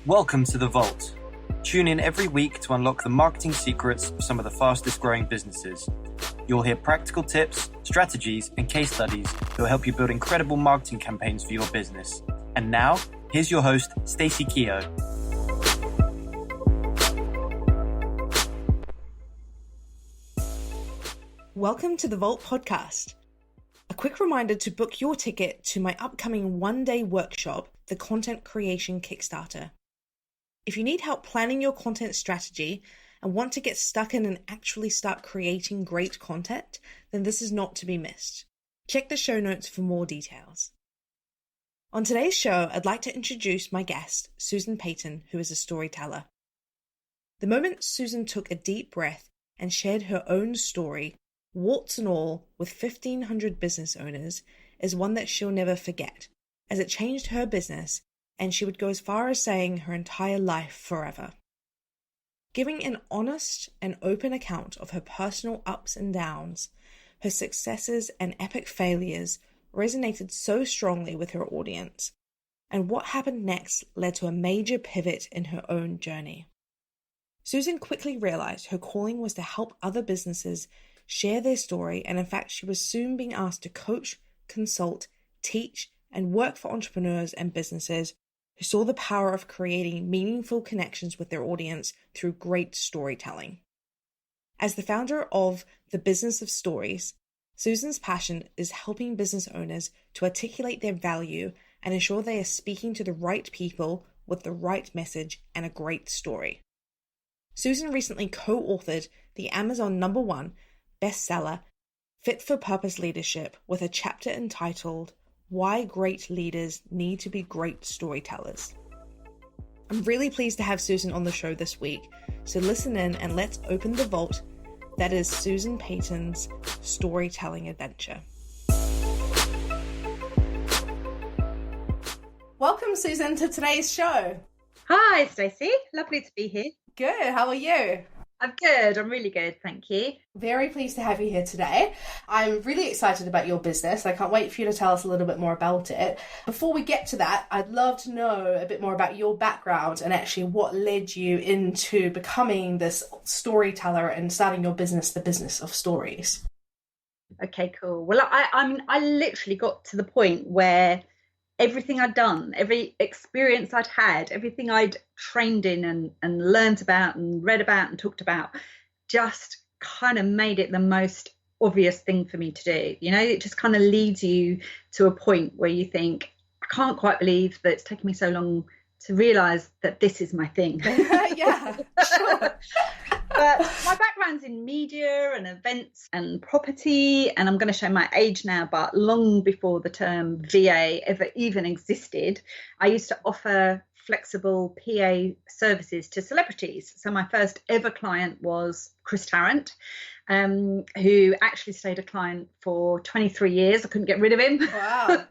Welcome to The Vault. Tune in every week to unlock the marketing secrets of some of the fastest growing businesses. You'll hear practical tips, strategies, and case studies that will help you build incredible marketing campaigns for your business. And now, here's your host, Stacey Kehoe. Welcome to the Vault podcast. A quick reminder to book your ticket to my upcoming one-day workshop, the Content Creation Kickstarter. If you need help planning your content strategy and want to get stuck in and actually start creating great content, then this is not to be missed. Check the show notes for more details. On today's show, I'd like to introduce my guest, Susan Payton, who is a storyteller. The moment Susan took a deep breath and shared her own story, warts and all, with 1,500 business owners, is one that she'll never forget, as it changed her business, and she would go as far as saying her entire life forever. Giving an honest and open account of her personal ups and downs, her successes and epic failures resonated so strongly with her audience, and what happened next led to a major pivot in her own journey. Susan quickly realized her calling was to help other businesses share their story, and in fact, she was soon being asked to coach, consult, teach, and work for entrepreneurs and businesses who saw the power of creating meaningful connections with their audience through great storytelling. As the founder of The Business of Stories, Susan's passion is helping business owners to articulate their value and ensure they are speaking to the right people with the right message and a great story. Susan recently co-authored the Amazon #1 bestseller, Fit for Purpose Leadership, with a chapter entitled Why Great Leaders Need to Be Great Storytellers. I'm really pleased to have Susan on the show this week, so listen in and let's open the vault that is Susan Payton's storytelling adventure. Welcome, Susan, to today's show. Hi, Stacey. Lovely to be here. Good. How are you? I'm good. I'm really good. Thank you. Very pleased to have you here today. I'm really excited about your business. I can't wait for you to tell us a little bit more about it. Before we get to that, I'd love to know a bit more about your background and actually what led you into becoming this storyteller and starting your business, The Business of Stories. Okay, cool. Well, I literally got to the point where everything I'd done, every experience I'd had, everything I'd trained in and learned about and read about and talked about just kind of made it the most obvious thing for me to do. You know, it just kind of leads you to a point where you think, I can't quite believe that it's taken me so long to realise that this is my thing. Yeah, sure. But my background's in media and events and property, and I'm going to show my age now, but long before the term VA ever even existed, I used to offer flexible PA services to celebrities. So my first ever client was Chris Tarrant, who actually stayed a client for 23 years. I couldn't get rid of him. Wow.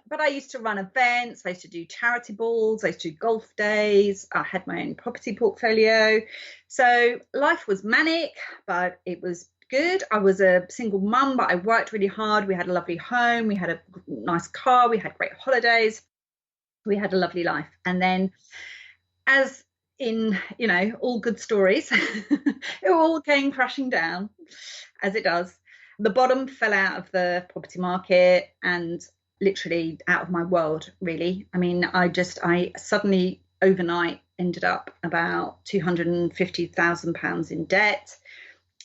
But I used to run events, I used to do charity balls, I used to do golf days, I had my own property portfolio. So life was manic, but it was good. I was a single mum, but I worked really hard. We had a lovely home, we had a nice car, we had great holidays, we had a lovely life. And then, as in, you know, all good stories, it all came crashing down, as it does. The bottom fell out of the property market and literally out of my world, really. I mean, I suddenly overnight ended up about £250,000 in debt.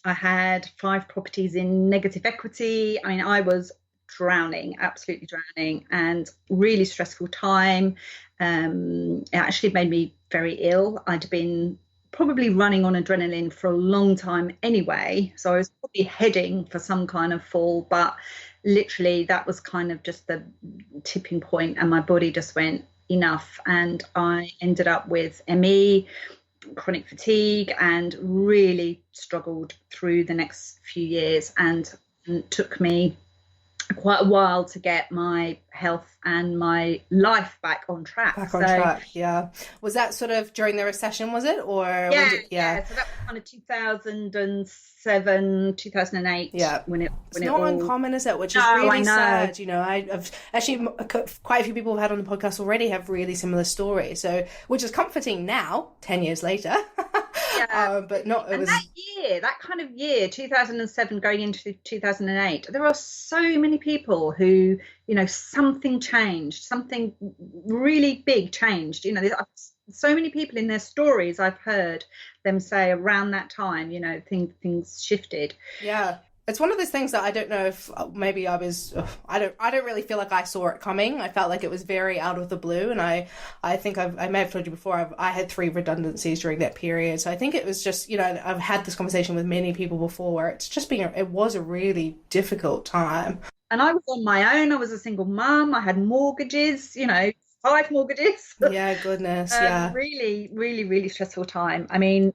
I had 5 properties in negative equity. I mean, I was drowning, absolutely drowning, and really stressful time. It actually made me very ill. I'd been probably running on adrenaline for a long time anyway, so I was probably heading for some kind of fall, but literally that was kind of just the tipping point, and my body just went enough, and I ended up with ME, chronic fatigue, and really struggled through the next few years, and it took me quite a while to get my health and my life back on track. Back on track, yeah. Was that sort of during the recession, was it? Or yeah, yeah. So that was kind of 2007, 2008. Yeah. When it's not uncommon, is it? Which is really sad. You know, I've actually quite a few people who've had on the podcast already have really similar stories. So, which is comforting now, 10 years later. Yeah. But not. It was that kind of year, 2007 going into 2008. There are so many people who, you know, something changed, something really big changed. You know, there's so many people in their stories I've heard them say around that time, you know, things shifted. Yeah. It's one of those things that I don't know if maybe I don't really feel like I saw it coming. I felt like it was very out of the blue. And I think I may have told you before, I had 3 redundancies during that period. So I think it was just, you know, I've had this conversation with many people before where it's just it was a really difficult time. And I was on my own. I was a single mum. I had mortgages, you know, 5 mortgages. Yeah, goodness. Yeah. Really, really, really stressful time. I mean,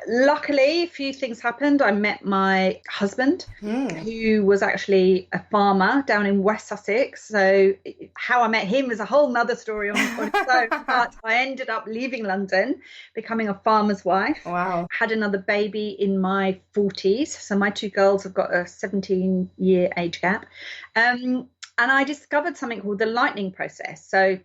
luckily, a few things happened. I met my husband, who was actually a farmer down in West Sussex. So how I met him is a whole nother story on its own. But I ended up leaving London, becoming a farmer's wife. Wow. Had another baby in my 40s. So my 2 girls have got a 17-year age gap. And I discovered something called the lightning process. So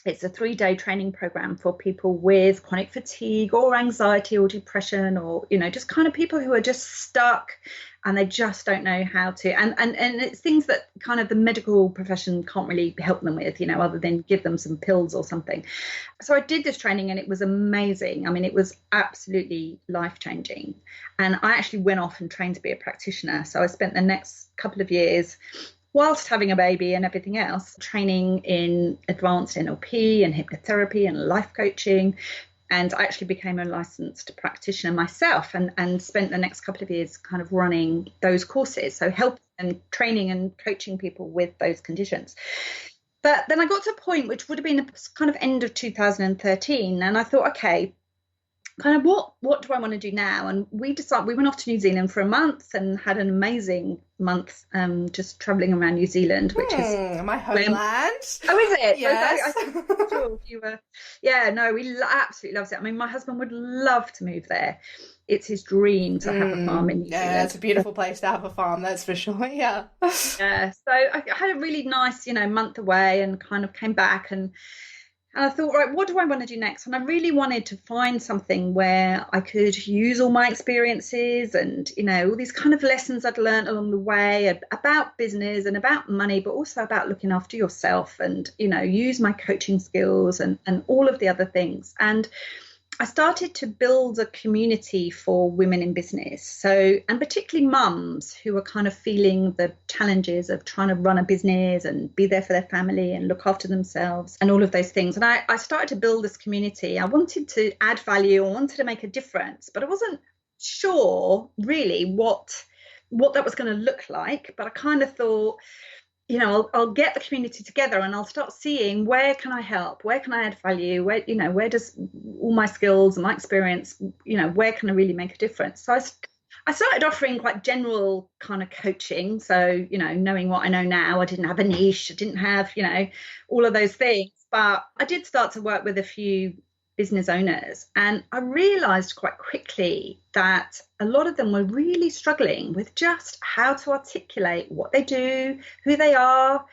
it's a 3-day training program for people with chronic fatigue or anxiety or depression, or, you know, just kind of people who are just stuck and they just don't know how to. And it's things that kind of the medical profession can't really help them with, you know, other than give them some pills or something. So I did this training and it was amazing. I mean, it was absolutely life-changing. And I actually went off and trained to be a practitioner. So I spent the next couple of years, whilst having a baby and everything else, training in advanced NLP and hypnotherapy and life coaching. And I actually became a licensed practitioner myself and spent the next couple of years kind of running those courses. So helping and training and coaching people with those conditions. But then I got to a point which would have been kind of end of 2013. And I thought, okay, kind of what do I want to do now? And we went off to New Zealand for a month and had an amazing month just traveling around New Zealand, which is my homeland. Oh, is it? Yes. You were. Yeah, no, we absolutely loved it. I mean, my husband would love to move there. It's his dream to have a farm in New Zealand. Yeah, it's a beautiful place to have a farm, that's for sure. Yeah. Yeah. So I had a really nice, you know, month away and kind of came back and I thought, right, what do I want to do next? And I really wanted to find something where I could use all my experiences and, you know, all these kind of lessons I'd learned along the way about business and about money, but also about looking after yourself and, you know, use my coaching skills and all of the other things. And I started to build a community for women in business. So, and particularly mums who are kind of feeling the challenges of trying to run a business and be there for their family and look after themselves and all of those things. And I started to build this community. I wanted to add value. I wanted to make a difference, but I wasn't sure really what that was going to look like. But I kind of thought, you know, I'll get the community together and I'll start seeing where can I help, where can I add value, where, you know, where does all my skills and my experience, you know, where can I really make a difference? So I started offering quite general kind of coaching. So, you know, knowing what I know now, I didn't have a niche, I didn't have, you know, all of those things, but I did start to work with a few business owners. And I realized quite quickly that a lot of them were really struggling with just how to articulate what they do, who they are,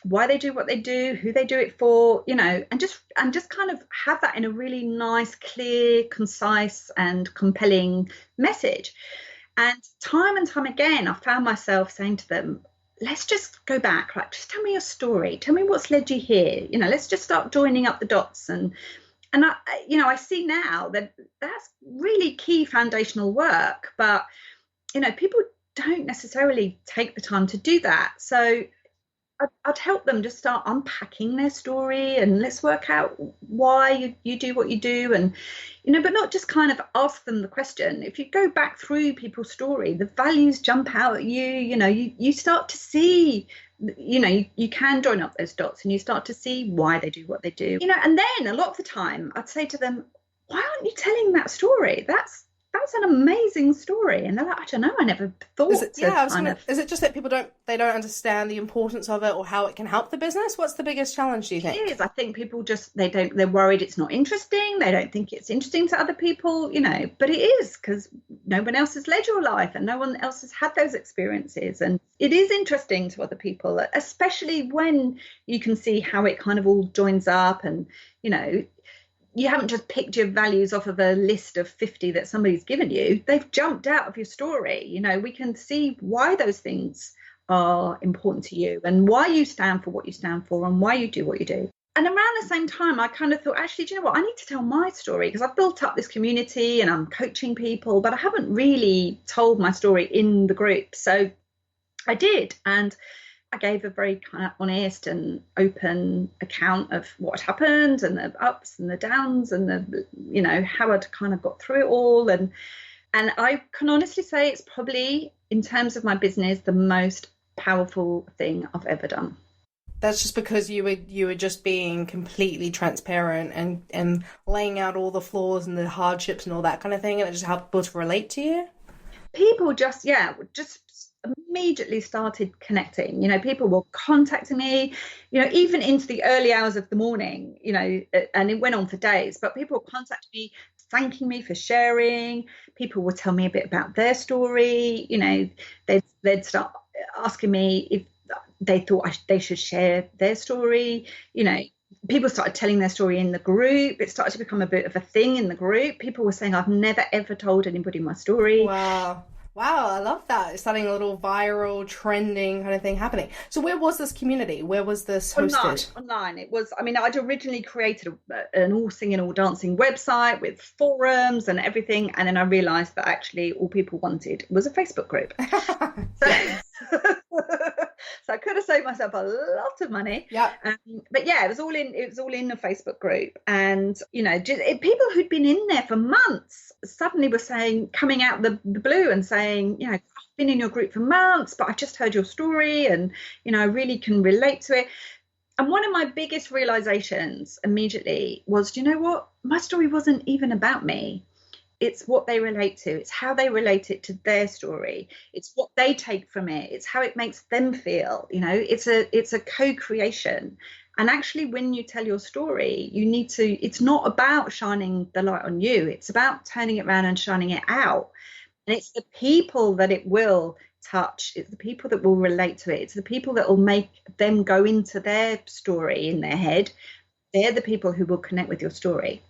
why they do what they do, who they do it for, you know, and just kind of have that in a really nice, clear, concise and compelling message. And time again, I found myself saying to them, let's just go back, like, just tell me your story. Tell me what's led you here. You know, let's just start joining up the dots. And I, you know, I see now that that's really key foundational work, but, you know, people don't necessarily take the time to do that. So I'd help them just start unpacking their story and let's work out why you do what you do. And, you know, but not just kind of ask them the question. If you go back through people's story, the values jump out at you, you know, you start to see, you know, you can join up those dots and you start to see why they do what they do, you know. And then a lot of the time I'd say to them, why aren't you telling that story? That that's an amazing story. And they're like, I don't know, I never thought Is it just that people don't understand the importance of it or how it can help the business? What's the biggest challenge, do you think? It is. I think people they're worried it's not interesting. They don't think it's interesting to other people, but it is, because no one else has led your life and no one else has had those experiences. And it is interesting to other people, especially when you can see how it kind of all joins up. And, you haven't just picked your values off of a list of 50 that somebody's given you. They've jumped out of your story. We can see why those things are important to you and why you stand for what you stand for and why you do what you do. And around the same time, I kind of thought, actually, do you know what? I need to tell my story, because I've built up this community and I'm coaching people, but I haven't really told my story in the group. So I did. And I gave a very kind of honest and open account of what had happened and the ups and the downs and the, how I'd kind of got through it all. And I can honestly say it's probably, in terms of my business, the most powerful thing I've ever done. That's just because you were just being completely transparent and laying out all the flaws and the hardships and all that kind of thing, and it just helped people to relate to you? People just immediately started connecting. People were contacting me, even into the early hours of the morning, and it went on for days, but people were contacting me, thanking me for sharing. People would tell me a bit about their story. They'd start asking me if they thought they should share their story. People started telling their story in the group. It started to become a bit of a thing in the group. People were saying, I've never ever told anybody my story. Wow, I love that. It's starting a little viral, trending kind of thing happening. So where was this community? Where was this hosted? Online. It was, I'd originally created an all singing, all dancing website with forums and everything. And then I realised that actually all people wanted was a Facebook group. So I could have saved myself a lot of money. Yeah. But yeah, it was all in the Facebook group. And, people who'd been in there for months suddenly were coming out the blue and saying, I've been in your group for months, but I've just heard your story and, I really can relate to it. And one of my biggest realizations immediately was, do you know what? My story wasn't even about me. It's what they relate to. It's how they relate it to their story. It's what they take from it. It's how it makes them feel. It's a co-creation. And actually, when you tell your story, it's not about shining the light on you. It's about turning it around and shining it out. And it's the people that it will touch. It's the people that will relate to it. It's the people that will make them go into their story in their head. They're the people who will connect with your story.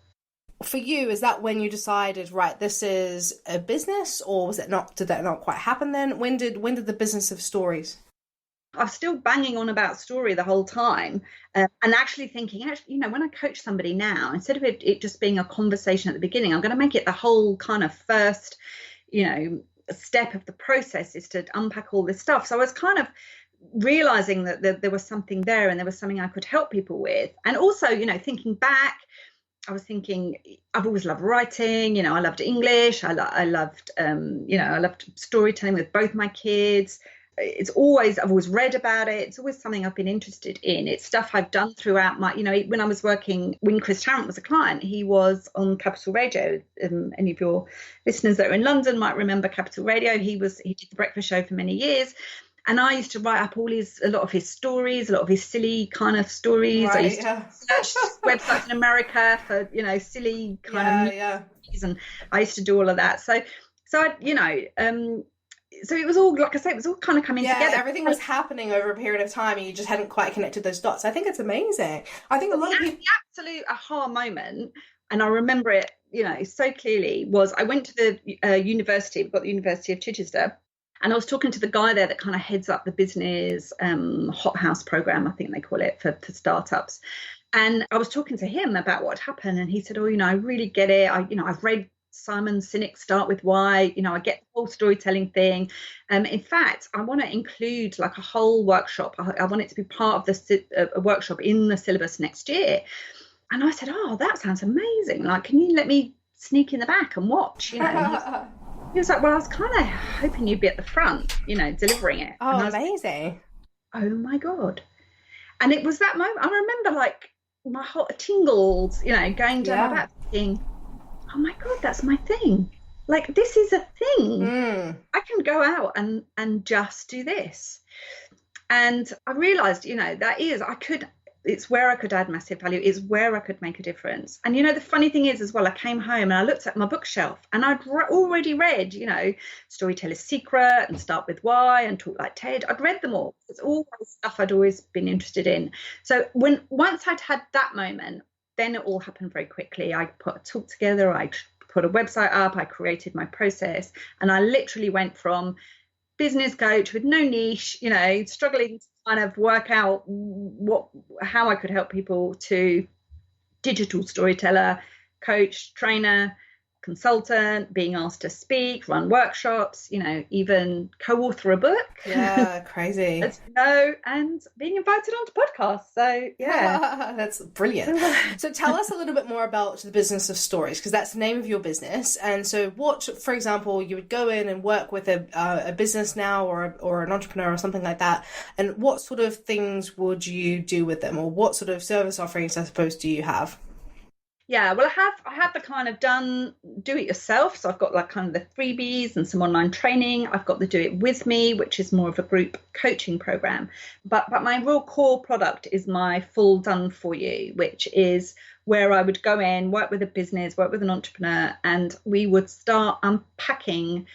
For you, is that when you decided, right, this is a business, or did that not quite happen then? When did the business of stories? I was still banging on about story the whole time, and actually thinking, when I coach somebody now, instead of it just being a conversation at the beginning, I'm going to make it the whole kind of first, step of the process is to unpack all this stuff. So I was kind of realizing that there was something there and there was something I could help people with. And also, thinking back, I was thinking, I've always loved writing, I loved English. I loved storytelling with both my kids. I've always read about it. It's always something I've been interested in. It's stuff I've done throughout my, when I was working, when Chris Tarrant was a client, he was on Capital Radio. Any of your listeners that are in London might remember Capital Radio. He did the breakfast show for many years. And I used to write up a lot of his stories, a lot of his silly kind of stories. Right, I used to search websites in America for, silly kind of movies, and I used to do all of that. So it was all, like I say, it was all kind of coming together. Everything was happening over a period of time and you just hadn't quite connected those dots. I think it's amazing. I think a lot of people... The absolute aha moment, and I remember it, so clearly, was I went to the university. We've got the University of Chichester. And I was talking to the guy there that kind of heads up the business hothouse program, I think they call it, for startups. And I was talking to him about what happened. And he said, I really get it. I've read Simon Sinek's Start With Why. I get the whole storytelling thing. In fact, I want to include like a whole workshop. I want it to be part of a workshop in the syllabus next year. And I said, that sounds amazing. Like, can you let me sneak in the back and watch? He was like, well, I was kind of hoping you'd be at the front, delivering it. Oh, amazing. Oh, my God. And it was that moment. I remember, like, my hot tingles, going down my back thinking, oh, my God, that's my thing. like, this is a thing. I can go out and just do this. And I realized, it's where I could add massive value. It's where I could make a difference. And, the funny thing is as well, I came home and I looked at my bookshelf and I'd already read, Storyteller's Secret and Start With Why and Talk Like TED. I'd read them all. It's all stuff I'd always been interested in. So once I'd had that moment, then it all happened very quickly. I put a talk together. I put a website up. I created my process. And I literally went from business coach with no niche, struggling to kind of work out how I could help people, to digital storyteller, coach, trainer, consultant, being asked to speak, run workshops, even co-author a book. Yeah, crazy. And being invited onto podcasts. So yeah. That's brilliant. So tell us a little bit more about the business of stories, because that's the name of your business. And so what, for example, you would go in and work with a business now or an entrepreneur or something like that, and what sort of things would you do with them, or what sort of service offerings, I suppose, do you have? Yeah, well, I have the kind of do it yourself. So I've got like kind of the freebies and some online training. I've got the do it with me, which is more of a group coaching program. But my real core product is my full done for you, which is where I would go in, work with a business, work with an entrepreneur, and we would start unpacking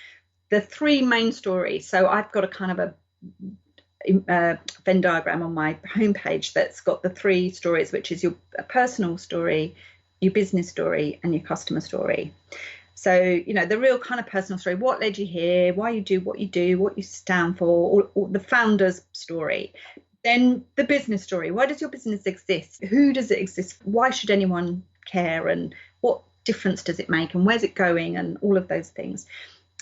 the three main stories. So I've got a kind of a Venn diagram on my homepage that's got the three stories, which is your personal story, your business story, and your customer story. So, the real kind of personal story, what led you here, why you do, what you stand for, or the founder's story. Then the business story, why does your business exist? Who does it exist for? Why should anyone care? And what difference does it make? And where's it going? And all of those things.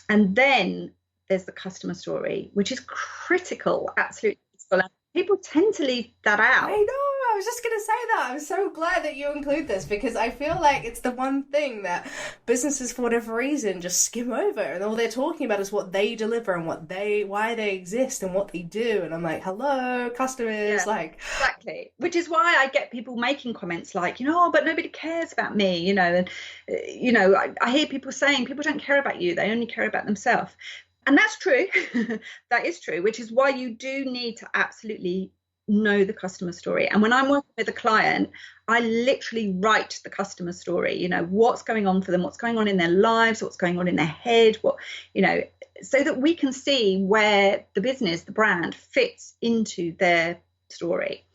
And then there's the customer story, which is critical, absolutely critical. And people tend to leave that out. I know. I was just going to say that. I'm so glad that you include this, because I feel like it's the one thing that businesses, for whatever reason, just skim over, and all they're talking about is what they deliver and why they exist and what they do. And I'm like, hello, customers. Yeah, exactly. Which is why I get people making comments like, but nobody cares about me, and I hear people saying people don't care about you, they only care about themselves. And that's true. That is true, which is why you do need to absolutely know the customer story. And when I'm working with a client, I literally write the customer story, what's going on for them, what's going on in their lives, what's going on in their head, so that we can see where the business, the brand, fits into their story.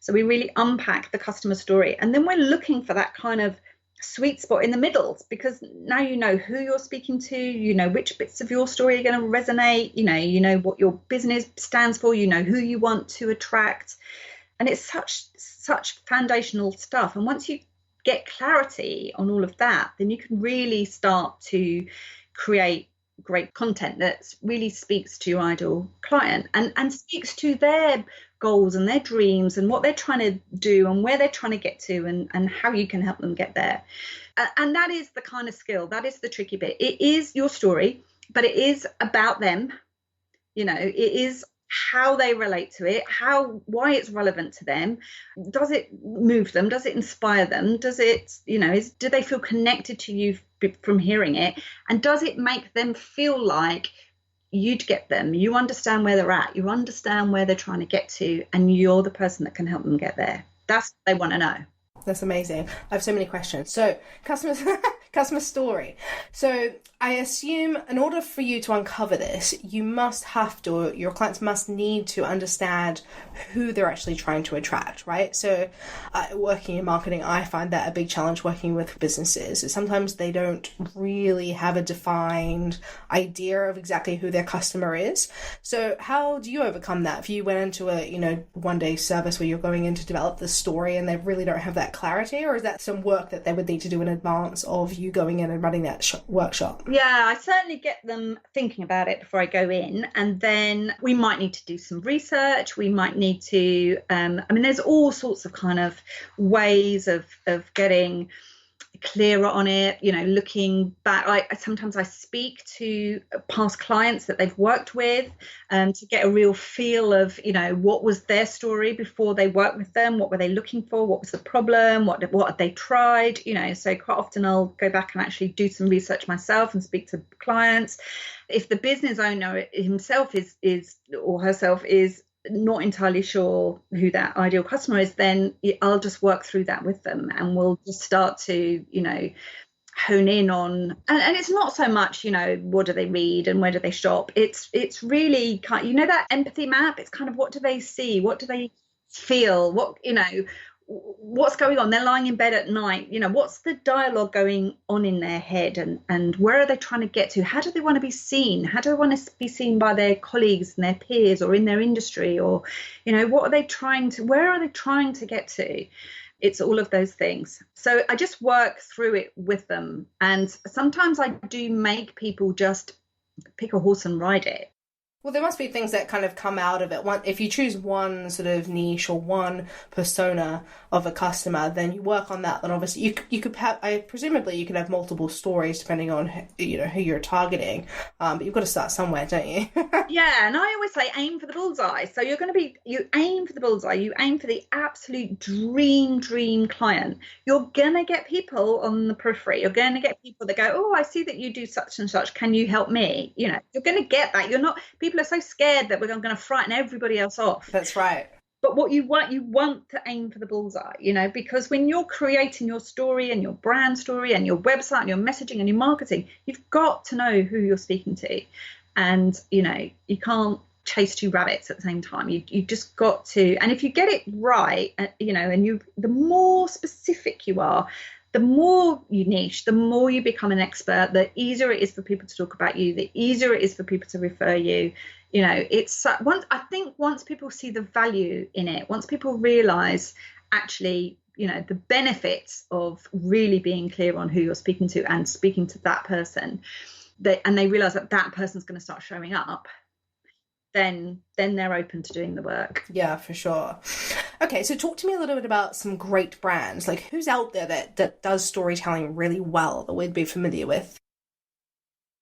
So we really unpack the customer story. And then we're looking for that kind of sweet spot in the middle, because now you know who you're speaking to, which bits of your story are going to resonate, you know what your business stands for, who you want to attract. And it's such foundational stuff. And once you get clarity on all of that, then you can really start to create great content that really speaks to your ideal client and speaks to their goals and their dreams and what they're trying to do and where they're trying to get to and how you can help them get there. And that is the kind of skill, that is the tricky bit. It is your story, but it is about them. It is how they relate to it, why it's relevant to them. Does it move them? Does it inspire them? Does it, do they feel connected to you from hearing it? And does it make them feel like you'd get them? You understand where they're at, you understand where they're trying to get to, and you're the person that can help them get there. That's what they want to know. That's amazing. I have so many questions. So customer story. So I assume in order for you to uncover this, your clients must need to understand who they're actually trying to attract, right? So working in marketing, I find that a big challenge working with businesses is sometimes they don't really have a defined idea of exactly who their customer is. So how do you overcome that? If you went into a, one-day service where you're going in to develop the story and they really don't have that clarity, or is that some work that they would need to do in advance of you going in and running that workshop? Yeah, I certainly get them thinking about it before I go in, and then we might need to do some research. We might need to there's all sorts of kind of ways of getting clearer on it, looking back. Sometimes I speak to past clients that they've worked with to get a real feel of, what was their story before they worked with them, what were they looking for, what was the problem, what had they tried, so quite often I'll go back and actually do some research myself and speak to clients. If the business owner himself is or herself is not entirely sure who that ideal customer is, then I'll just work through that with them, and we'll just start to, hone in on, and it's not so much, what do they read and where do they shop. It's really kind of, that empathy map. It's kind of, what do they see? What do they feel? What's going on? They're lying in bed at night, what's the dialogue going on in their head, and where are they trying to get to? How do they want to be seen? How do they want to be seen by their colleagues and their peers or in their industry? Or, where are they trying to get to? It's all of those things. So I just work through it with them. And sometimes I do make people just pick a horse and ride it. Well, there must be things that kind of come out of it. If you choose one sort of niche or one persona of a customer, then you work on that. Then obviously you could have, presumably you can have multiple stories depending on who you're targeting. But you've got to start somewhere, don't you? Yeah, and I always say aim for the bullseye. So you aim for the bullseye. You aim for the absolute dream client. You're gonna get people on the periphery. You're gonna get people that go, oh, I see that you do such and such. Can you help me? You're gonna get that. People are so scared that we're going to frighten everybody else off. That's right. But what you want to aim for the bullseye, because when you're creating your story and your brand story and your website and your messaging and your marketing, you've got to know who you're speaking to. And, you can't chase two rabbits at the same time. You just got to, and if you get it right, and the more specific you are, the more you niche, the more you become an expert, the easier it is for people to talk about you, the easier it is for people to refer you. I think once people see the value in it, once people realize actually, the benefits of really being clear on who you're speaking to and speaking to that person, and they realize that person's going to start showing up, then they're open to doing the work. Yeah, for sure. Okay, so talk to me a little bit about some great brands. Like, who's out there that does storytelling really well that we'd be familiar with?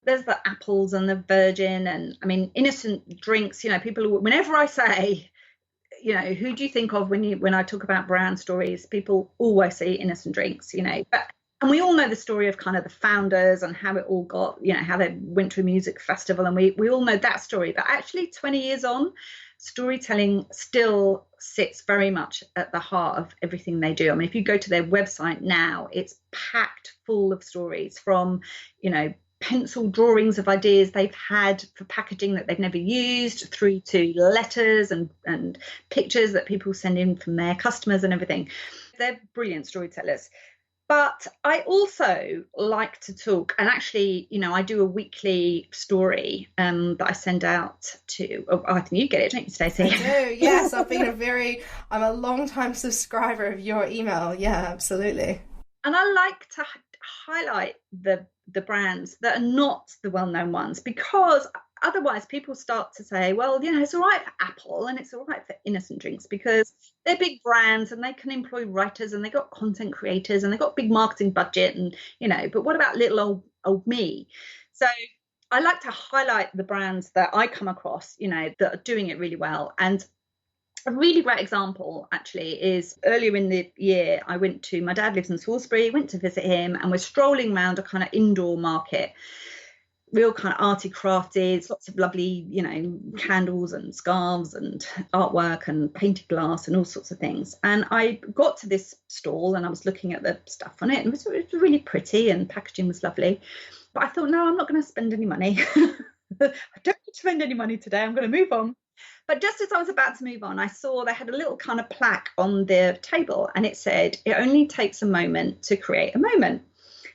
There's the Apples and the Virgin, and innocent drinks. People, whenever I say, who do you think of when I talk about brand stories, people always say innocent drinks. And we all know the story of kind of the founders and how it all got, how they went to a music festival, and we all know that story. But actually 20 years on, storytelling still sits very much at the heart of everything they do. If you go to their website now, it's packed full of stories from, pencil drawings of ideas they've had for packaging that they've never used, through to letters and pictures that people send in from their customers and everything. They're brilliant storytellers. But I also like to talk, and actually, I do a weekly story that I send out to, I think you get it, don't you, Stacey? I do, yes. I'm a long-time subscriber of your email. Yeah, absolutely. And I like to highlight the brands that are not the well-known ones, because otherwise people start to say, well, it's all right for Apple and it's all right for innocent drinks because they're big brands and they can employ writers and they got content creators and they got big marketing budget, and but what about little old me? So I like to highlight the brands that I come across, that are doing it really well. And a really great example actually is earlier in the year, my dad lives in Salisbury, went to visit him, and we're strolling around a kind of indoor market, real kind of arty crafty, lots of lovely, candles and scarves and artwork and painted glass and all sorts of things. And I got to this stall and I was looking at the stuff on it, and it was really pretty and packaging was lovely. But I thought, no, I'm not going to spend any money. I don't need to spend any money today. I'm going to move on. But just as I was about to move on, I saw they had a little kind of plaque on their table, and it said, it only takes a moment to create a moment.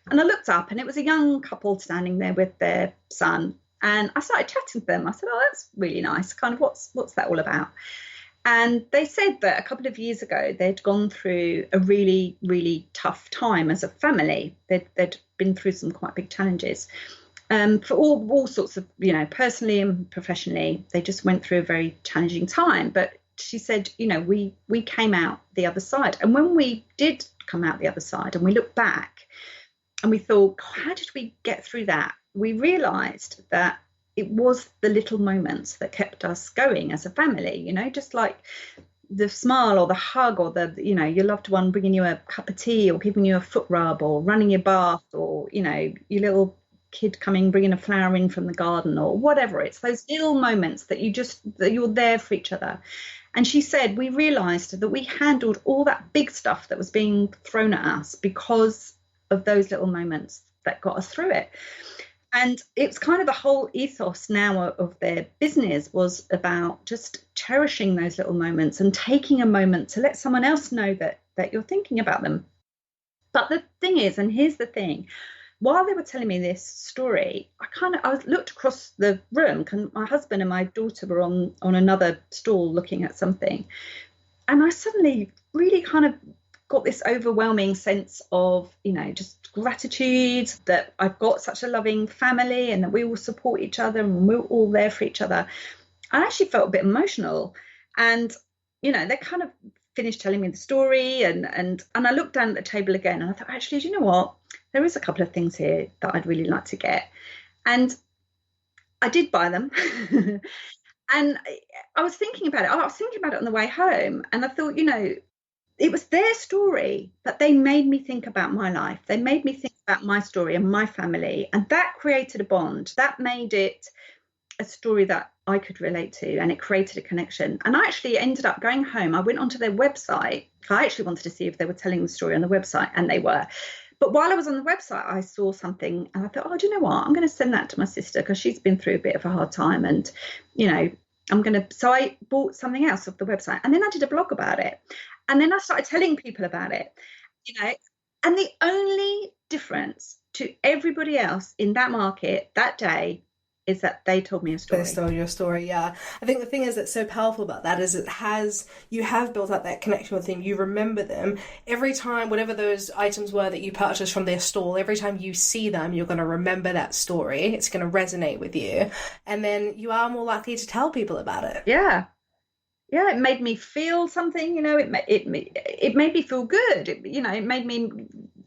And I looked up, and it was a young couple standing there with their son. And I started chatting to them. I said, oh, that's really nice. Kind of what's that all about? And they said that a couple of years ago, they'd gone through a really, really tough time as a family. They'd been through some quite big challenges. For all sorts of, personally and professionally, they just went through a very challenging time. But she said, we came out the other side. And when we did come out the other side. And we looked back and we thought, how did we get through that? We realised that it was the little moments that kept us going as a family, just like the smile or the hug or your loved one bringing you a cup of tea or giving you a foot rub or running your bath or, your little kid bringing a flower in from the garden or whatever. It's those little moments that you're there for each other. And she said, we realised that we handled all that big stuff that was being thrown at us because of those little moments that got us through it. And it's kind of the whole ethos now of their business was about just cherishing those little moments and taking a moment to let someone else know that you're thinking about them. But the thing is, and here's the thing, while they were telling me this story, I looked across the room because my husband and my daughter were on another stall looking at something. And I suddenly really kind of got this overwhelming sense of, just gratitude that I've got such a loving family and that we all support each other and we're all there for each other. I actually felt a bit emotional. And, they kind of finished telling me the story and I looked down at the table again and I thought, actually, do you know what? There is a couple of things here that I'd really like to get. And I did buy them. And I was thinking about it. I was thinking about it on the way home. And I thought, it was their story, but they made me think about my life. They made me think about my story and my family. And that created a bond. That made it a story that I could relate to, and it created a connection. And I actually ended up going home. I went onto their website. I actually wanted to see if they were telling the story on the website, and they were. But while I was on the website, I saw something and I thought, do you know what? I'm going to send that to my sister because she's been through a bit of a hard time. And, so I bought something else off the website and then I did a blog about it. And then I started telling people about it, and the only difference to everybody else in that market that day is that they told me a story. They told you a story, yeah. I think the thing is that's so powerful about that is you have built up that connection with them. You remember them. Every time, whatever those items were that you purchased from their stall, every time you see them, you're going to remember that story. It's going to resonate with you. And then you are more likely to tell people about it. Yeah. Yeah, it made me feel something, it made me feel good. It made me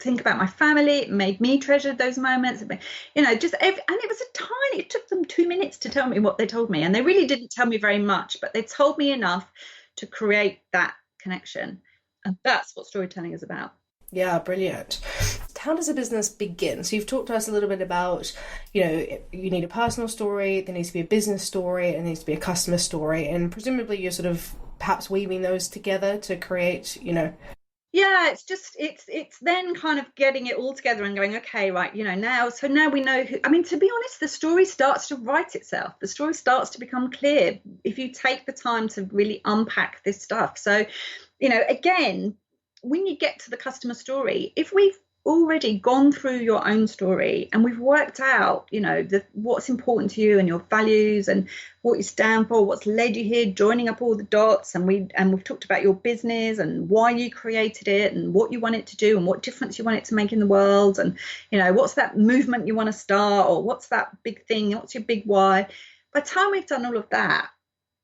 think about my family. It made me treasure those moments. And it was it took them 2 minutes to tell me what they told me. And they really didn't tell me very much, but they told me enough to create that connection. And that's what storytelling is about. Yeah, brilliant. How does a business begin? So you've talked to us a little bit about, you need a personal story, there needs to be a business story, and there needs to be a customer story. And presumably you're sort of perhaps weaving those together to create, Yeah, it's then kind of getting it all together and going, okay, right, now we know who, to be honest, the story starts to write itself. The story starts to become clear if you take the time to really unpack this stuff. So, again, when you get to the customer story, if we've already gone through your own story and we've worked out, what's important to you and your values and what you stand for, what's led you here, joining up all the dots, and we've talked about your business and why you created it and what you want it to do and what difference you want it to make in the world, and what's that movement you want to start, or what's that big thing, what's your big why. By the time we've done all of that,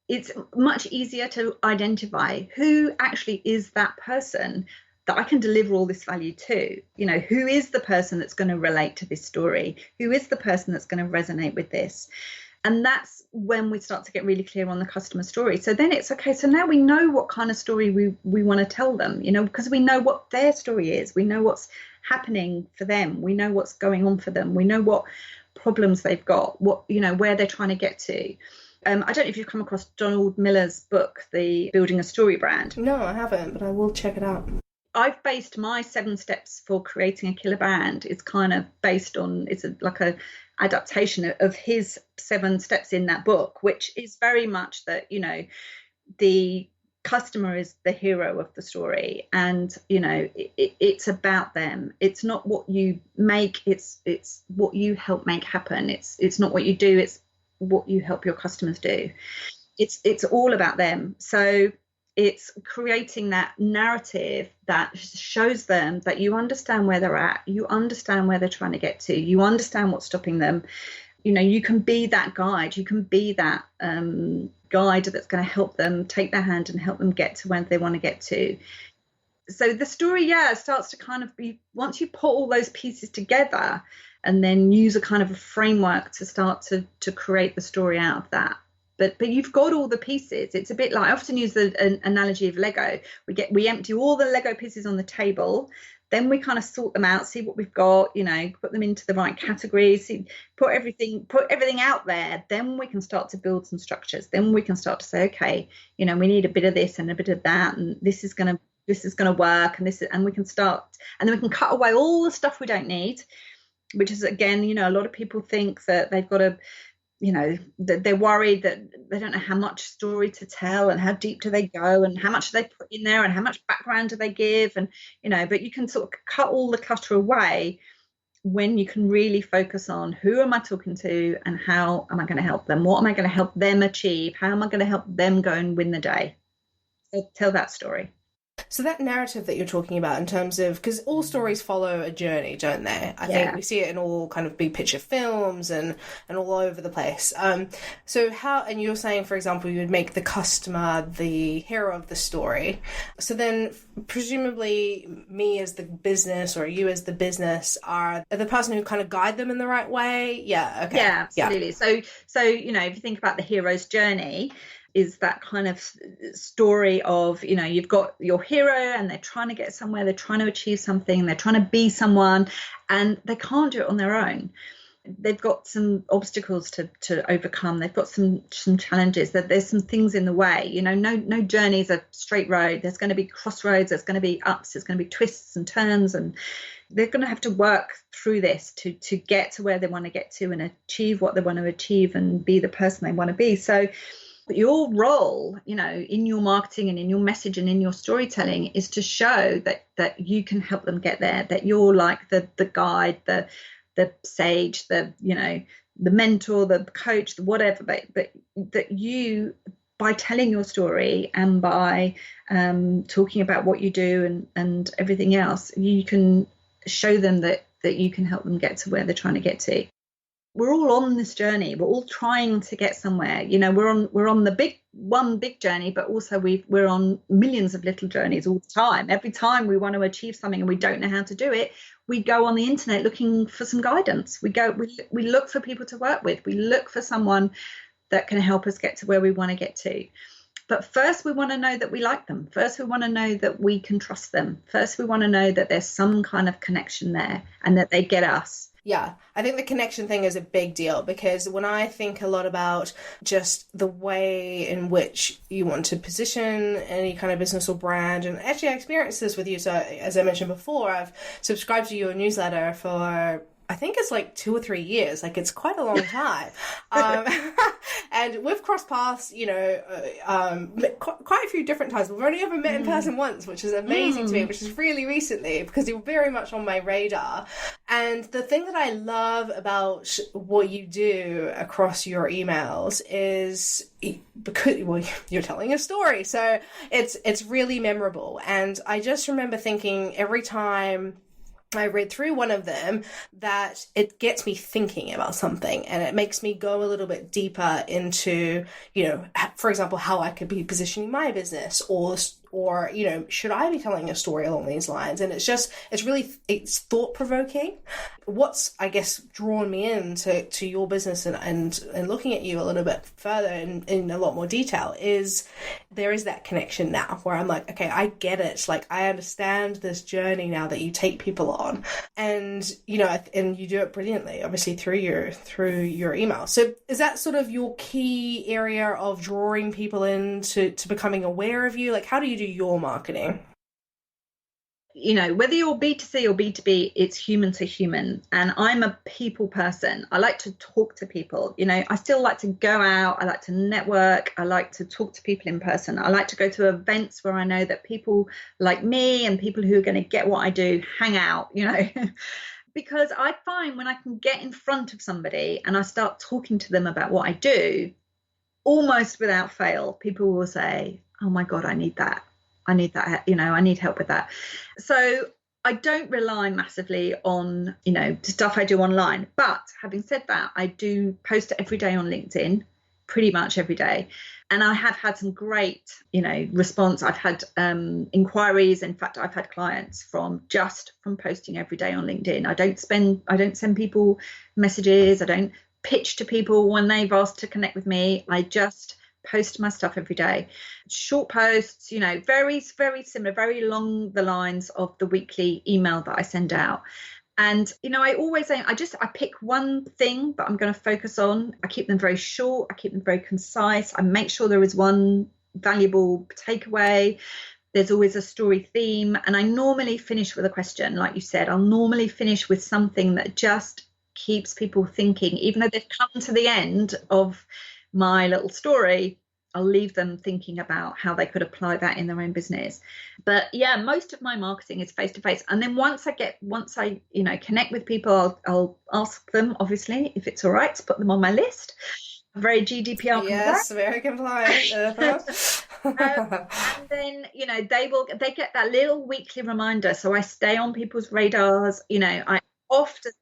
it's much easier to identify who actually is that person that I can deliver all this value to. Who is the person that's going to relate to this story? Who is the person that's going to resonate with this? And that's when we start to get really clear on the customer story. So then it's okay. So now we know what kind of story we want to tell them, because we know what their story is. We know what's happening for them. We know what's going on for them. We know what problems they've got, where they're trying to get to. I don't know if you've come across Donald Miller's book, The Building a Story Brand. No, I haven't, but I will check it out. I've based my 7 steps for creating a killer brand. It's kind of based on, like a adaptation of his 7 steps in that book, which is very much that, the customer is the hero of the story, and it's about them. It's not what you make, it's what you help make happen. It's not what you do, it's what you help your customers do. It's all about them. So it's creating that narrative that shows them that you understand where they're at, you understand where they're trying to get to, you understand what's stopping them. You can be that guide, you can be that guide that's going to help them take their hand and help them get to where they want to get to. So the story, starts to kind of be, once you put all those pieces together and then use a kind of a framework to start to create the story out of that. But you've got all the pieces. It's a bit like, I often use an analogy of Lego. We empty all the Lego pieces on the table, then we kind of sort them out, see what we've got, put them into the right categories, put everything out there. Then we can start to build some structures. Then we can start to say, okay, we need a bit of this and a bit of that, and this is going to work, and we can start, and then we can cut away all the stuff we don't need, which is, again, a lot of people think that they've got to, that they're worried that they don't know how much story to tell and how deep do they go and how much do they put in there and how much background do they give, and but you can sort of cut all the clutter away when you can really focus on who am I talking to and how am I going to help them, what am I going to help them achieve, how am I going to help them go and win the day. So tell that story. So that narrative that you're talking about in terms of, because all stories follow a journey, don't they? I think we see it in all kind of big picture films and all over the place. So how, and you're saying, for example, you would make the customer the hero of the story. So then presumably me as the business or you as the business are the person who kind of guide them in the right way. Yeah. Okay. Yeah, absolutely. Yeah. So, if you think about the hero's journey, is that kind of story of, you've got your hero and they're trying to get somewhere, they're trying to achieve something, they're trying to be someone, and they can't do it on their own. They've got some obstacles to overcome. They've got some challenges, that there's some things in the way. No journey is a straight road. There's going to be crossroads, there's going to be ups, there's going to be twists and turns, and they're going to have to work through this to get to where they want to get to and achieve what they want to achieve and be the person they want to be. So your role, in your marketing and in your message and in your storytelling is to show that you can help them get there, that you're like the guide, the sage, the mentor, the coach, the whatever, but that you, by telling your story and by talking about what you do and everything else, you can show them that you can help them get to where they're trying to get to. We're all on this journey. We're all trying to get somewhere. We're on the big journey, but also we're on millions of little journeys all the time. Every time we want to achieve something and we don't know how to do it, we go on the internet looking for some guidance. We look for people to work with. We look for someone that can help us get to where we want to get to. But first, we want to know that we like them. First, we want to know that we can trust them. First, we want to know that there's some kind of connection there and that they get us. Yeah, I think the connection thing is a big deal, because when I think a lot about just the way in which you want to position any kind of business or brand, and actually I experienced this with you. So as I mentioned before, I've subscribed to your newsletter for, I think it's like 2 or 3 years. Like, it's quite a long time. And we've crossed paths, quite a few different times. We've only ever met in person once, which is amazing to me, which is really recently, because you're very much on my radar. And the thing that I love about what you do across your emails is because, well, you're telling a story. So it's really memorable. And I just remember thinking every time I read through one of them that it gets me thinking about something, and it makes me go a little bit deeper into, for example, how I could be positioning my business, or should I be telling a story along these lines? And it's thought-provoking. What's, I guess, drawn me into your business and looking at you a little bit further in a lot more detail is there is that connection now where I'm like, okay, I get it. Like, I understand this journey now that you take people on, and and you do it brilliantly, obviously through your email. So is that sort of your key area of drawing people into becoming aware of you? Like, how do you do your marketing? Whether you're B2C or B2B, it's human to human. And I'm a people person. I like to talk to people. I still like to go out. I like to network. I like to talk to people in person. I like to go to events where I know that people like me and people who are going to get what I do hang out, because I find when I can get in front of somebody and I start talking to them about what I do, almost without fail, people will say, oh my God, I need that. I need that, I need help with that. So I don't rely massively on, stuff I do online. But having said that, I do post every day on LinkedIn. pretty much every day. And I have had some great, response. I've had inquiries. In fact, I've had clients from posting every day on LinkedIn. I don't send people messages. I don't pitch to people when they've asked to connect with me. I just post my stuff every day. Short posts, very, very similar, very along the lines of the weekly email that I send out. And, I always say, I pick one thing that I'm going to focus on. I keep them very short. I keep them very concise. I make sure there is one valuable takeaway. There's always a story theme. And I normally finish with a question. Like you said, I'll normally finish with something that just keeps people thinking. Even though they've come to the end of my little story, I'll leave them thinking about how they could apply that in their own business. But yeah, most of my marketing is face to face. And then once I connect with people, I'll ask them, obviously, if it's all right to put them on my list. Very GDPR compliant. Yes, very compliant. And then, they get that little weekly reminder. So I stay on people's radars. I often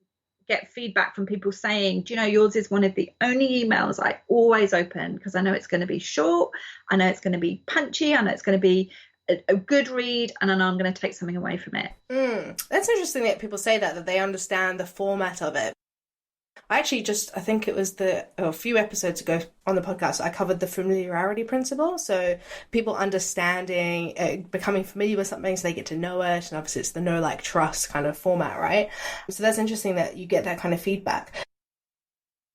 get feedback from people saying, yours is one of the only emails I always open because I know it's going to be short, I know it's going to be punchy, I know it's going to be a good read, and I know I'm going to take something away from it. That's interesting that people say that they understand the format of it. I think it was a few episodes ago on the podcast, I covered the familiarity principle. So people understanding, becoming familiar with something so they get to know it. And obviously it's the know, like, trust kind of format, right? So that's interesting that you get that kind of feedback.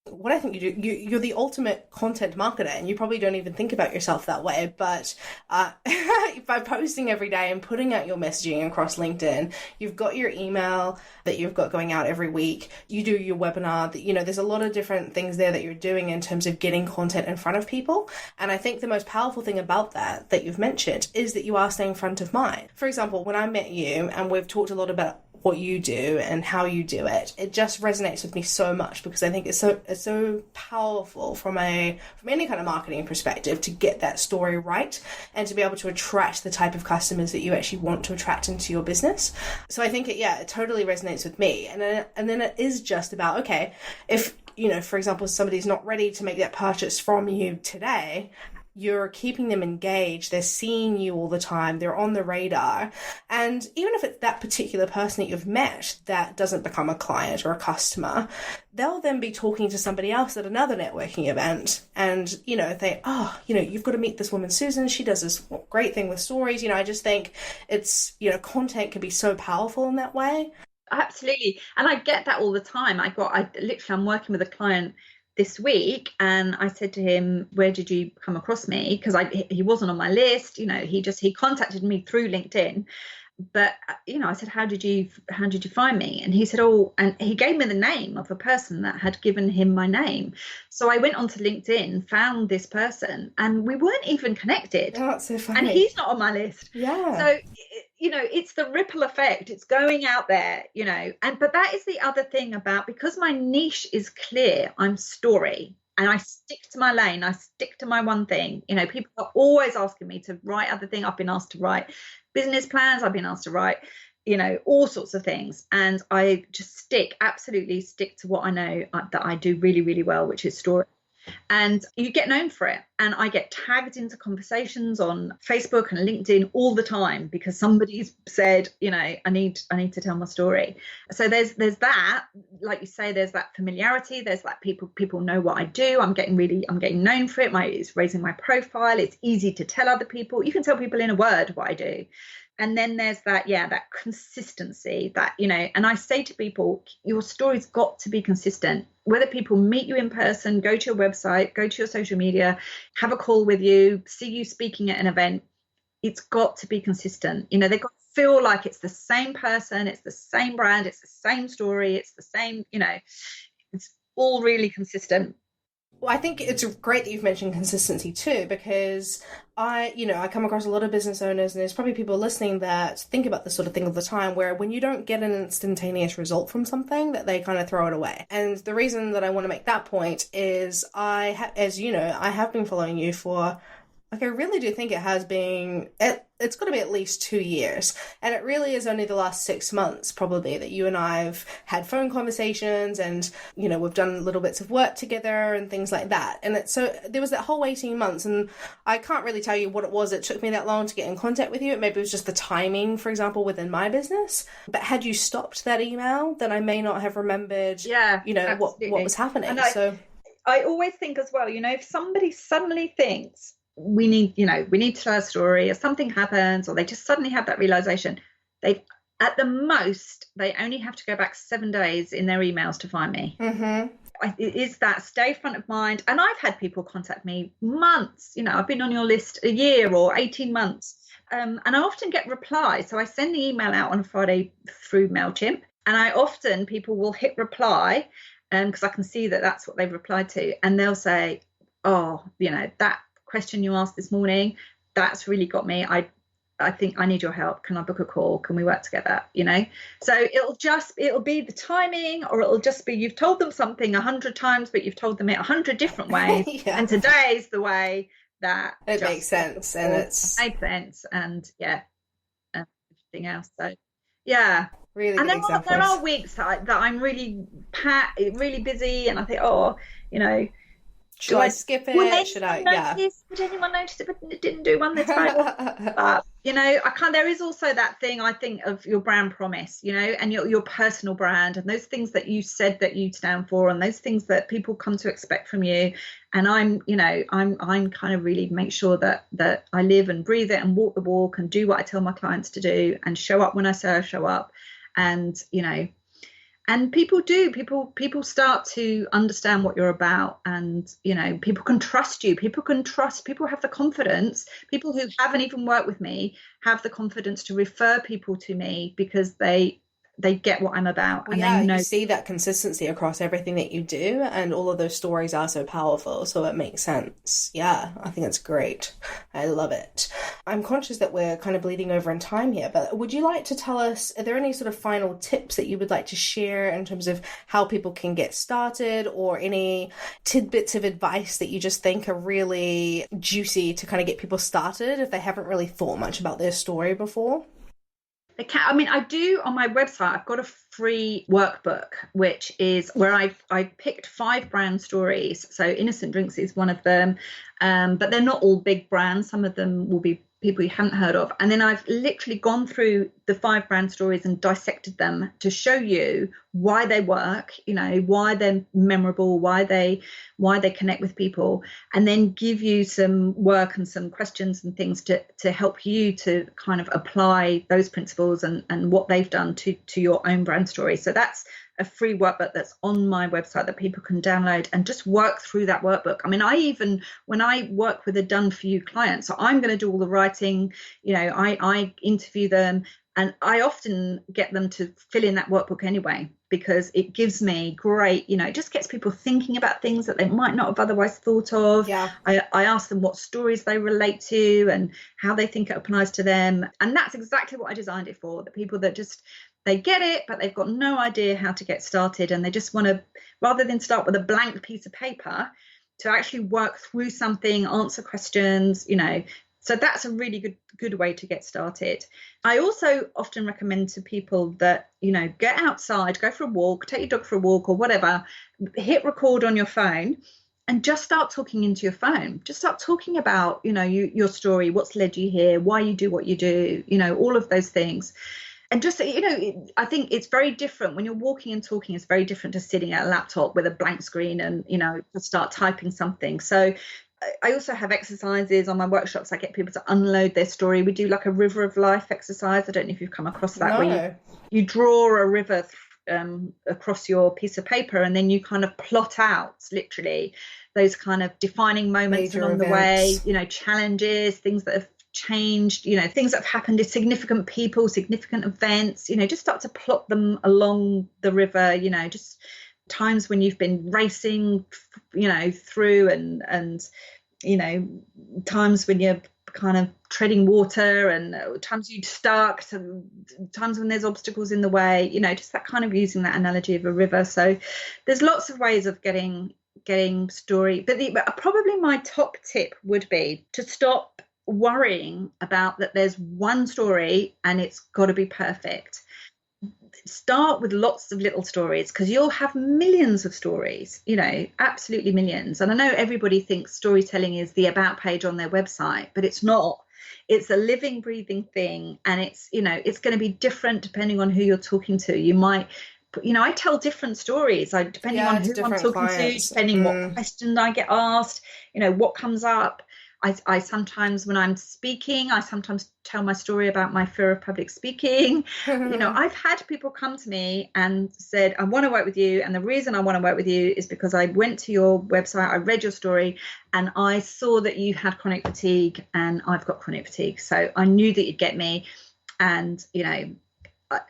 What I think you do, you're the ultimate content marketer, and you probably don't even think about yourself that way, but by posting every day and putting out your messaging across LinkedIn, you've got your email that you've got going out every week, you do your webinar, there's a lot of different things there that you're doing in terms of getting content in front of people. And I think the most powerful thing about that you've mentioned is that you are staying front of mind. For example, when I met you, and we've talked a lot about what you do and how you do it, it just resonates with me so much, because I think it's so powerful from any kind of marketing perspective to get that story right and to be able to attract the type of customers that you actually want to attract into your business. So I think it totally resonates with me. And then it is just about, okay, if for example, somebody's not ready to make that purchase from you today, you're keeping them engaged, they're seeing you all the time, they're on the radar. And even if it's that particular person that you've met that doesn't become a client or a customer, they'll then be talking to somebody else at another networking event. And, you've got to meet this woman, Susan, she does this great thing with stories. I just think it's, content can be so powerful in that way. Absolutely. And I get that all the time. I'm working with a client this week, and I said to him, where did you come across me? Because he wasn't on my list. He contacted me through LinkedIn. But I said, how did you find me? And he said, and he gave me the name of a person that had given him my name. So I went onto LinkedIn, found this person, and we weren't even connected. Oh, that's so funny. And he's not on my list. Yeah. So it's the ripple effect. It's going out there, but that is the other thing about, because my niche is clear, I'm story, and I stick to my lane. I stick to my one thing. People are always asking me to write other things. I've been asked to write business plans. I've been asked to write, all sorts of things. And I just absolutely stick to what I know that I do really, really well, which is story. And you get known for it. And I get tagged into conversations on Facebook and LinkedIn all the time because somebody's said, I need to tell my story. So there's that, like you say, there's that familiarity. There's that people know what I do. I'm getting known for it. It's raising my profile. It's easy to tell other people. You can tell people in a word what I do. And then there's that consistency and I say to people, your story's got to be consistent. Whether people meet you in person, go to your website, go to your social media, have a call with you, see you speaking at an event, it's got to be consistent. They've got to feel like it's the same person, it's the same brand, it's the same story, it's the same, it's all really consistent. Well, I think it's great that you've mentioned consistency too, because I come across a lot of business owners, and there's probably people listening that think about this sort of thing all the time, where when you don't get an instantaneous result from something, that they kind of throw it away. And the reason that I want to make that point is I have been following you for Like, I really do think it has been, it's got to be at least 2 years. And it really is only the last 6 months, probably, that you and I have had phone conversations and, we've done little bits of work together and things like that. And so there was that whole 18 months, and I can't really tell you what it was. It took me that long to get in contact with you. Maybe it was just the timing, for example, within my business. But had you stopped that email, then I may not have remembered, what was happening. And I always think as well, if somebody suddenly thinks, we need to tell a story, or something happens, or they just suddenly have that realization, at the most they only have to go back 7 days in their emails to find me. It is that stay front of mind. And I've had people contact me months, I've been on your list a year or 18 months, and I often get replies. So I send the email out on a Friday through MailChimp, and people will hit reply, because I can see that that's what they've replied to, and they'll say, oh, that question you asked this morning, that's really got me. I think I need your help. Can I book a call? Can we work together? So it'll be the timing, or it'll just be you've told them something 100 times, but you've told them it 100 different ways. Yeah. And today's the way that it makes sense, and it's made sense, and everything else. So yeah. Really, and there are weeks that I'm really busy, and I think, should I skip it? Should I? Yeah. Would anyone notice it, but it didn't do one this time? But I can't. There is also that thing, I think, of your brand promise, and your personal brand, and those things that you said that you stand for, and those things that people come to expect from you. And I'm kind of really make sure that I live and breathe it, and walk the walk, and do what I tell my clients to do, and show up when I say I show up, and And people start to understand what you're about, and people can trust you. People have the confidence. People who haven't even worked with me have the confidence to refer people to me, because they get what I'm about. Well, and you see that consistency across everything that you do, and all of those stories are so powerful, so it makes sense. Yeah, I think it's great. I love it. I'm conscious that we're kind of bleeding over in time here, but would you like to tell us, are there any sort of final tips that you would like to share in terms of how people can get started, or any tidbits of advice that you just think are really juicy to kind of get people started if they haven't really thought much about their story before? I do on my website. I've got a free workbook, which is where I picked 5 brand stories. So Innocent Drinks is one of them, but they're not all big brands. Some of them will be people you haven't heard of. And then I've literally gone through the 5 brand stories and dissected them to show you why they work, why they're memorable, why they connect with people, and then give you some work and some questions and things to help you to kind of apply those principles and what they've done to your own brand story. So that's a free workbook that's on my website that people can download and just work through that workbook. When I work with a done for you client, so I'm going to do all the writing, I interview them, and I often get them to fill in that workbook anyway, because it gives me great, it just gets people thinking about things that they might not have otherwise thought of. Yeah. I ask them what stories they relate to and how they think it applies to them. And that's exactly what I designed it for, the people that just, they get it, but they've got no idea how to get started. And they just want to, rather than start with a blank piece of paper, to actually work through something, answer questions, So that's a really good way to get started. I also often recommend to people that, get outside, go for a walk, take your dog for a walk or whatever, hit record on your phone and just start talking into your phone. Just start talking about, your story, what's led you here, why you do what you do, all of those things. And just, I think it's very different when you're walking and talking. It's very different to sitting at a laptop with a blank screen and, to start typing something. So I also have exercises on my workshops. I get people to unload their story. We do like a river of life exercise. I don't know if you've come across that. No. Where you draw a river across your piece of paper, and then you kind of plot out literally those kind of defining moments major along events. the way, challenges, things that have changed, things that have happened to significant people, significant events, just start to plot them along the river, just times when you've been racing, through and times when you're kind of treading water, and times you're stuck, times when there's obstacles in the way, just that kind of using that analogy of a river. So there's lots of ways of getting getting story. But probably my top tip would be to stop worrying about that there's one story and it's got to be perfect. Start with lots of little stories, because you'll have millions of stories, absolutely millions. And I know everybody thinks storytelling is the about page on their website, but it's not. It's a living, breathing thing, and it's going to be different depending on who you're talking to. You might, I tell different stories depending on who I'm talking to, depending what question I get asked, what comes up. I sometimes, when I'm speaking, I sometimes tell my story about my fear of public speaking. I've had people come to me and said, I want to work with you. And the reason I want to work with you is because I went to your website, I read your story, and I saw that you had chronic fatigue, and I've got chronic fatigue. So I knew that you'd get me. And,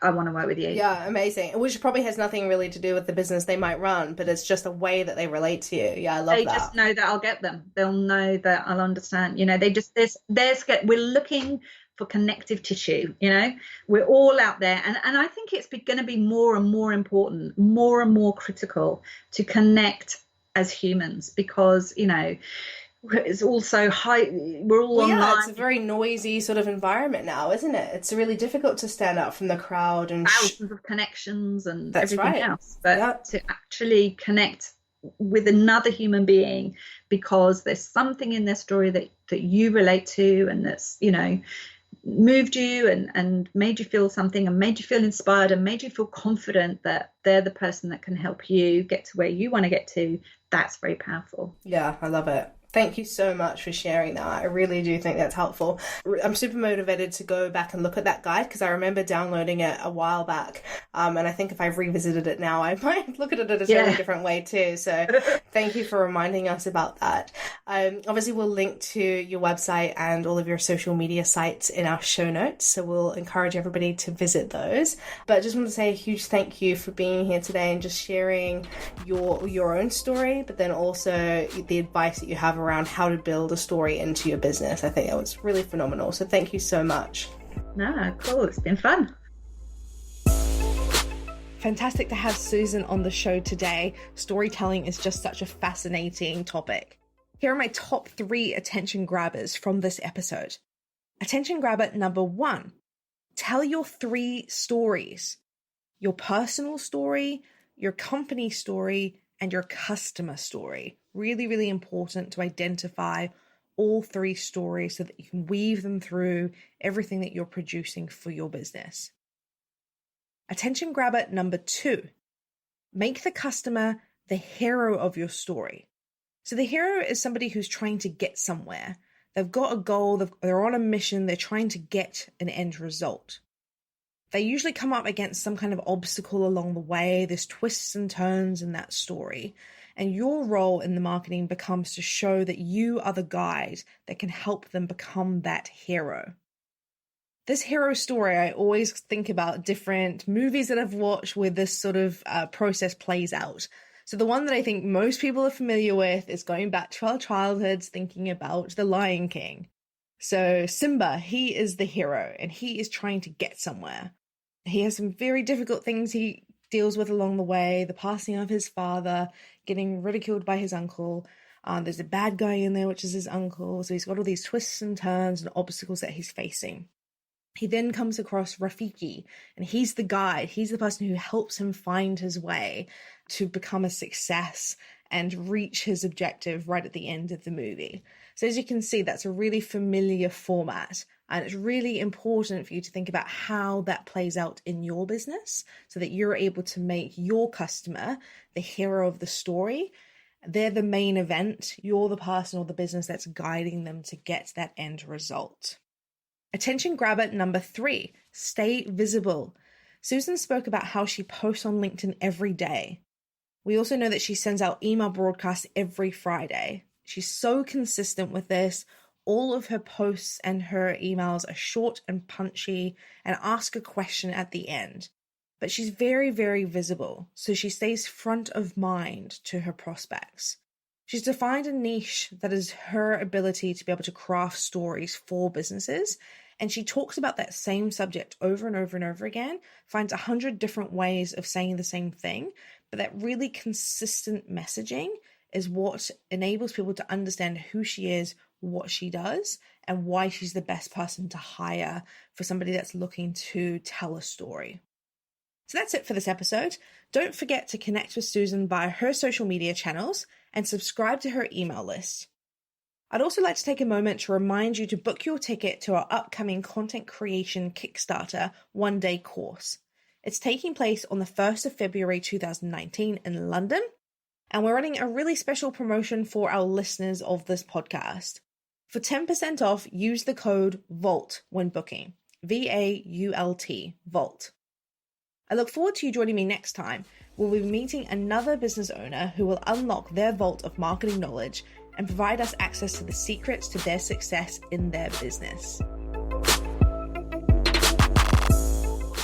I want to work with you. Yeah, amazing. Which probably has nothing really to do with the business they might run, but it's just a way that they relate to you. Yeah, I love that. They just know that I'll get them. They'll know that I'll understand. We're looking for connective tissue. We're all out there, and I think it's going to be more and more important, more and more critical to connect as humans, because it's also we're all online. Yeah, it's a very noisy sort of environment now, isn't it? It's really difficult to stand out from the crowd and thousands of connections and everything else, but to actually connect with another human being because there's something in their story that you relate to, and that's moved you and made you feel something, and made you feel inspired, and made you feel confident that they're the person that can help you get to where you want to get to. That's very powerful. Yeah, I love it. Thank you so much for sharing that. I really do think that's helpful. I'm super motivated to go back and look at that guide, because I remember downloading it a while back. And I think if I've revisited it now, I might look at it in a totally different way too. So thank you for reminding us about that. Obviously, we'll link to your website and all of your social media sites in our show notes. So we'll encourage everybody to visit those. But I just want to say a huge thank you for being here today and just sharing your own story, but then also the advice that you have around how to build a story into your business. I think that was really phenomenal. So thank you so much. No, cool. It's been fun. Fantastic to have Susan on the show today. Storytelling is just such a fascinating topic. Here are my top 3 attention grabbers from this episode. Attention grabber number 1, tell your 3 stories: your personal story, your company story, and your customer story. Really, really important to identify all 3 stories so that you can weave them through everything that you're producing for your business. Attention grabber number 2, make the customer the hero of your story. So the hero is somebody who's trying to get somewhere. They've got a goal, they're on a mission, they're trying to get an end result. They usually come up against some kind of obstacle along the way. There's twists and turns in that story. And your role in the marketing becomes to show that you are the guide that can help them become that hero. This hero story, I always think about different movies that I've watched where this sort of process plays out. So the one that I think most people are familiar with is going back to our childhoods, thinking about The Lion King. So Simba, he is the hero and he is trying to get somewhere. He has some very difficult things he deals with along the way, the passing of his father, getting ridiculed by his uncle. There's a bad guy in there, which is his uncle. So he's got all these twists and turns and obstacles that he's facing. He then comes across Rafiki, and he's the guide. He's the person who helps him find his way to become a success and reach his objective right at the end of the movie. So as you can see, that's a really familiar format. And it's really important for you to think about how that plays out in your business so that you're able to make your customer the hero of the story. They're the main event. You're the person or the business that's guiding them to get that end result. Attention grabber number 3, stay visible. Susan spoke about how she posts on LinkedIn every day. We also know that she sends out email broadcasts every Friday. She's so consistent with this. All of her posts and her emails are short and punchy and ask a question at the end. But she's very, very visible, so she stays front of mind to her prospects. She's defined a niche that is her ability to be able to craft stories for businesses, and she talks about that same subject over and over and over again, finds 100 different ways of saying the same thing, but that really consistent messaging is what enables people to understand who she is, what she does, and why she's the best person to hire for somebody that's looking to tell a story. So that's it for this episode. Don't forget to connect with Susan via her social media channels and subscribe to her email list. I'd also like to take a moment to remind you to book your ticket to our upcoming content creation Kickstarter one-day course. It's taking place on the 1st of February 2019 in London, and we're running a really special promotion for our listeners of this podcast. For 10% off, use the code VAULT when booking. VAULT, VAULT. I look forward to you joining me next time. We'll be meeting another business owner who will unlock their vault of marketing knowledge and provide us access to the secrets to their success in their business.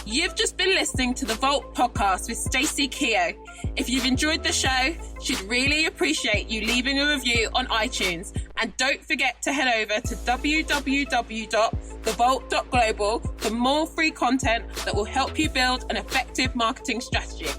You've just been listening to the Vault podcast with Stacey, Kehoe. If you've enjoyed the show, she'd really appreciate you leaving a review on iTunes. And don't forget to head over to www.thevault.global for more free content that will help you build an effective marketing strategy.